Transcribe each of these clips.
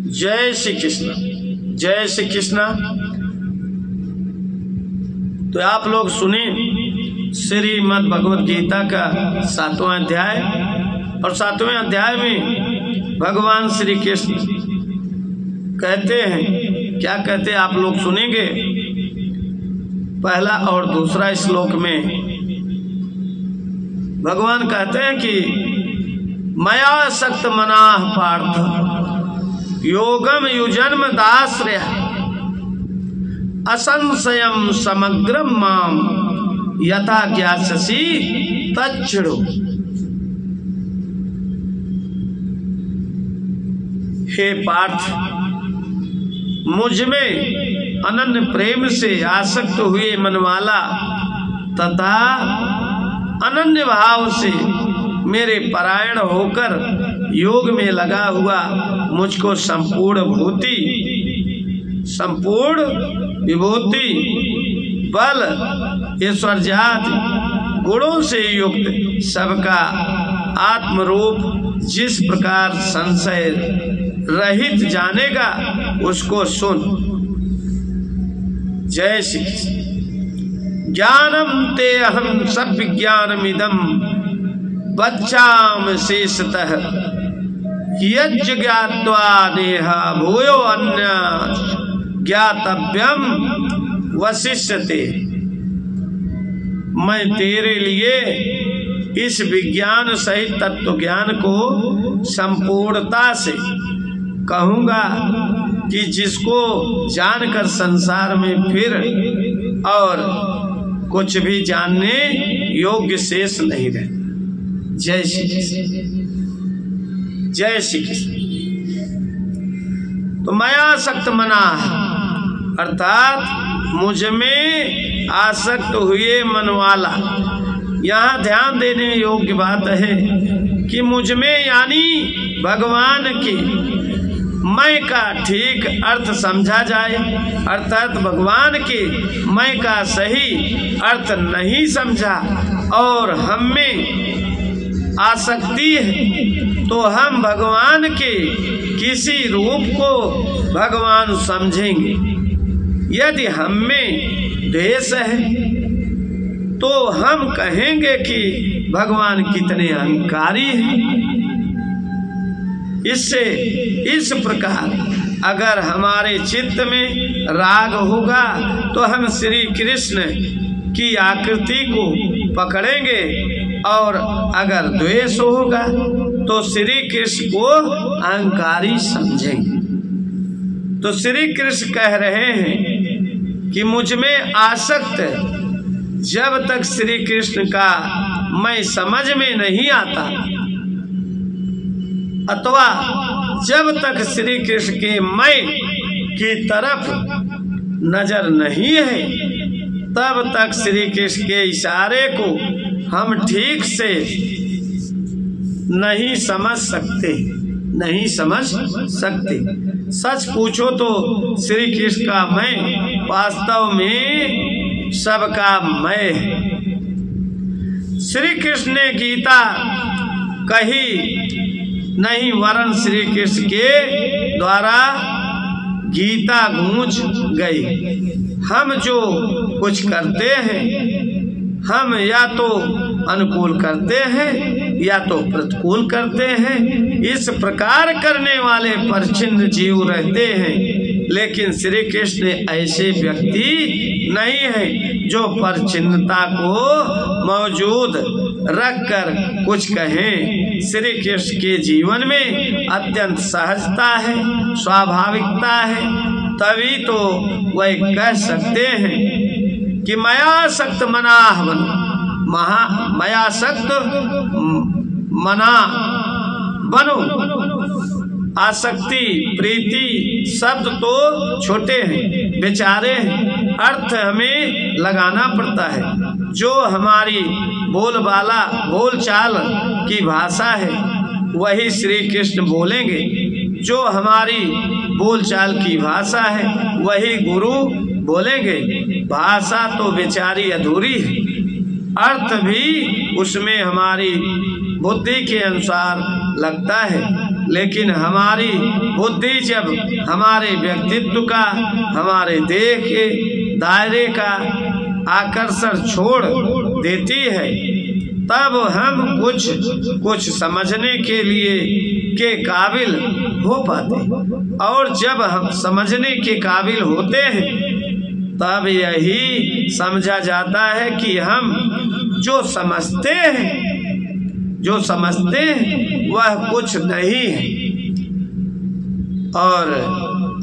जय श्री कृष्ण, जय श्री कृष्ण। तो आप लोग सुने श्रीमद् भगवद गीता का 7वां अध्याय, और 7वें अध्याय में भगवान श्री कृष्ण कहते हैं, क्या कहते हैं आप लोग सुनेंगे। पहला और दूसरा श्लोक में भगवान कहते हैं कि मया सक्त मनाः पार्थ योगम युजन्म दाश्रय असंशयम समग्रम माम यथा ज्ञास्यसि तच्छृणु। हे पार्थ, मुझ में अनन्य प्रेम से आसक्त हुए मनवाला तथा अनन्य भाव से मेरे परायण होकर योग में लगा हुआ मुझको संपूर्ण विभूति बल ऐश्वर्यादि गुणों से युक्त सबका आत्मरूप जिस प्रकार संशय रहित जानेगा उसको सुन। जय श्री कृष्ण। ज्ञानम ते अहम सब विज्ञानमिदम बच्चाम शेषतः यज्ञ ज्ञात्वा नेह भूयो अन्य ज्ञातव्यम वशिष्यते। मैं तेरे लिए इस विज्ञान सहित तत्व ज्ञान को संपूर्णता से कहूँगा कि जिसको जानकर संसार में फिर और कुछ भी जानने योग्य शेष नहीं रहे। जय श्री कृष्ण, जय श्री कृष्ण। तो मया आसक्त मना अर्थात मुझ में आसक्त हुए मन वाला। यहाँ ध्यान देने योग्य बात है कि मुझ में यानी भगवान के मैं का ठीक अर्थ समझा जाए, अर्थात भगवान के मैं का सही अर्थ नहीं समझा और हम में आसक्ति है तो हम भगवान के किसी रूप को भगवान समझेंगे। यदि हम में द्वेष है तो हम कहेंगे कि भगवान कितने अहंकारी हैं। इससे इस प्रकार अगर हमारे चित्त में राग होगा तो हम श्री कृष्ण की आकृति को पकड़ेंगे, और अगर द्वेष होगा तो श्री कृष्ण को अहंकारी समझेंगे। तो श्री कृष्ण कह रहे हैं कि मुझ में आसक्त जब तक श्री कृष्ण का मैं समझ में नहीं आता, अथवा जब तक श्री कृष्ण के मैं की तरफ नजर नहीं है, तब तक श्री कृष्ण के इशारे को हम ठीक से नहीं समझ सकते। सच पूछो तो श्री कृष्ण का मैं वास्तव में सबका मैं है। श्री कृष्ण ने गीता कही नहीं, वरन श्री कृष्ण के द्वारा गीता गूंज गई। हम जो कुछ करते हैं हम या तो अनुकूल करते हैं या तो प्रतिकूल करते हैं। इस प्रकार करने वाले परछिन्न जीव रहते हैं, लेकिन श्री कृष्ण ऐसे व्यक्ति नहीं है जो परछिन्नता को मौजूद रखकर कुछ कहें। श्री कृष्ण के जीवन में अत्यंत सहजता है, स्वाभाविकता है, तभी तो वह कह सकते हैं कि मयासक्त मनाः मयासक्त मना बनो। आसक्ति प्रीति शब्द तो छोटे हैं, बेचारे हैं, अर्थ हमें लगाना पड़ता है। जो हमारी बोलचाल की भाषा है वही श्री कृष्ण बोलेंगे, जो हमारी बोलचाल की भाषा है वही गुरु बोलेंगे। भाषा तो बेचारी अधूरी है, अर्थ भी उसमें हमारी बुद्धि के अनुसार लगता है। लेकिन हमारी बुद्धि जब हमारे व्यक्तित्व का, हमारे देह के दायरे का आकर्षण छोड़ देती है, तब हम कुछ समझने के लिए के काबिल हो पाते। और जब हम समझने के काबिल होते हैं तब यही समझा जाता है कि हम जो समझते हैं वह कुछ नहीं है, और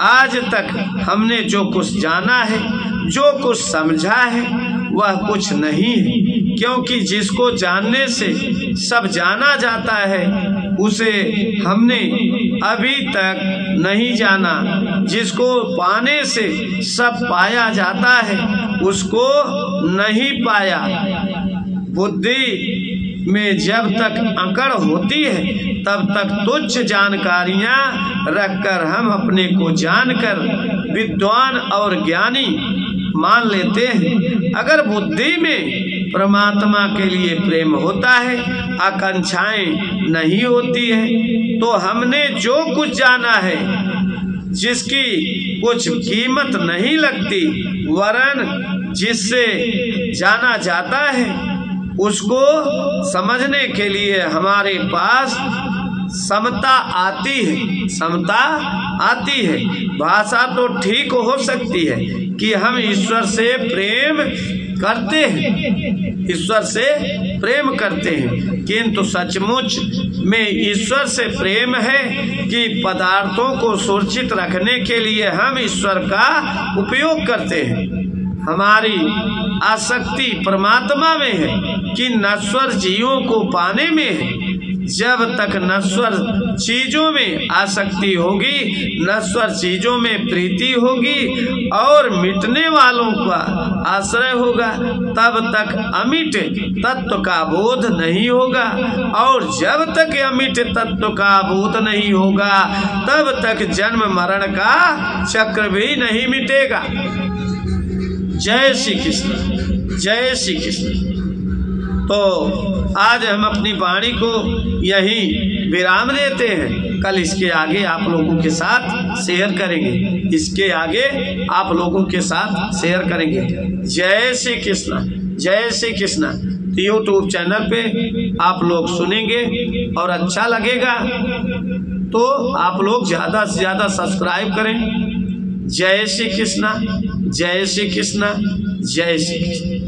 आज तक हमने जो कुछ जाना है, जो कुछ समझा है, वह कुछ नहीं है। क्योंकि जिसको जानने से सब जाना जाता है उसे हमने अभी तक नहीं जाना। जिसको पाने से सब पाया जाता है उसको नहीं पाया। बुद्धि में जब तक अकड़ होती है तब तक तुच्छ जानकारियां रखकर हम अपने को जानकर विद्वान और ज्ञानी मान लेते हैं। अगर बुद्धि में परमात्मा के लिए प्रेम होता है, आकांक्षाएं नहीं होती है, तो हमने जो कुछ जाना है, जिसकी कुछ कीमत नहीं लगती, वरन जिससे जाना जाता है, उसको समझने के लिए हमारे पास समता आती है। भाषा तो ठीक हो सकती है कि हम ईश्वर से प्रेम करते हैं, किंतु सचमुच में ईश्वर से प्रेम है कि पदार्थों को सुरक्षित रखने के लिए हम ईश्वर का उपयोग करते हैं। हमारी आसक्ति परमात्मा में है कि नश्वर जीवों को पाने में है। जब तक नश्वर चीजों में आसक्ति होगी, नश्वर चीजों में प्रीति होगी और मिटने वालों का आश्रय होगा, तब तक अमिट तत्व का बोध नहीं होगा। और जब तक अमिट तत्व का बोध नहीं होगा, तब तक जन्म मरण का चक्र भी नहीं मिटेगा। जय श्री कृष्ण, जय श्री कृष्ण। तो आज हम अपनी वाणी को यहीं विराम देते हैं। कल इसके आगे आप लोगों के साथ शेयर करेंगे। जय श्री कृष्ण, जय श्री कृष्ण। यूट्यूब चैनल पे आप लोग सुनेंगे और अच्छा लगेगा तो आप लोग ज़्यादा से ज़्यादा सब्सक्राइब करें। जय श्री कृष्ण, जय श्री कृष्ण, जय श्री कृष्ण।